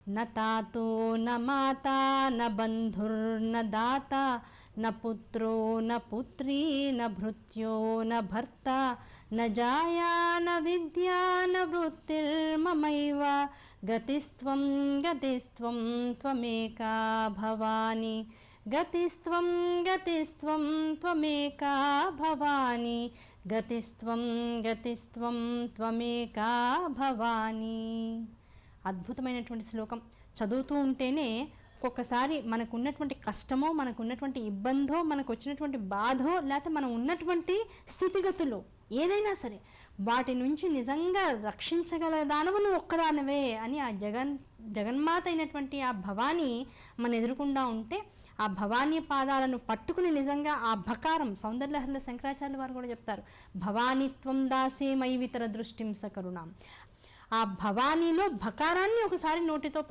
न तातो न माता न बंधुर्न दाता न पुत्रो न पुत्री न भृत्यो न भर्ता न जाया न विद्या न वृत्तिर्ममैव गतिस्त्वं गतिस्त्वं त्वमेका भवानी गतिस्त्वं गतिस्त्वं त्वमेका भवानी गतिस्त्वं गतिस्त्वं त्वमेका भवानी. అద్భుతమైనటువంటి శ్లోకం చదువుతూ ఉంటేనే ఒక్కొక్కసారి మనకు ఉన్నటువంటి కష్టమో, మనకు ఉన్నటువంటి ఇబ్బందో, మనకు వచ్చినటువంటి బాధో, లేకపోతే మనం ఉన్నటువంటి స్థితిగతులు ఏదైనా సరే వాటి నుంచి నిజంగా రక్షించగలదానవు నువ్వు ఒక్కదానవే అని ఆ జగన్మాత అయినటువంటి ఆ భవానీ మన ఎదురుకుండా ఉంటే ఆ భవానీ పాదాలను పట్టుకుని నిజంగా ఆ భకారం సౌందర్యలహరిలో శంకరాచార్యుల వారు కూడా చెప్తారు, భవానీత్వం దాసే మై వితర దృష్టిం సకరుణాం. ఆ భవానీలో భకారాన్ని ఒకసారి నోటితో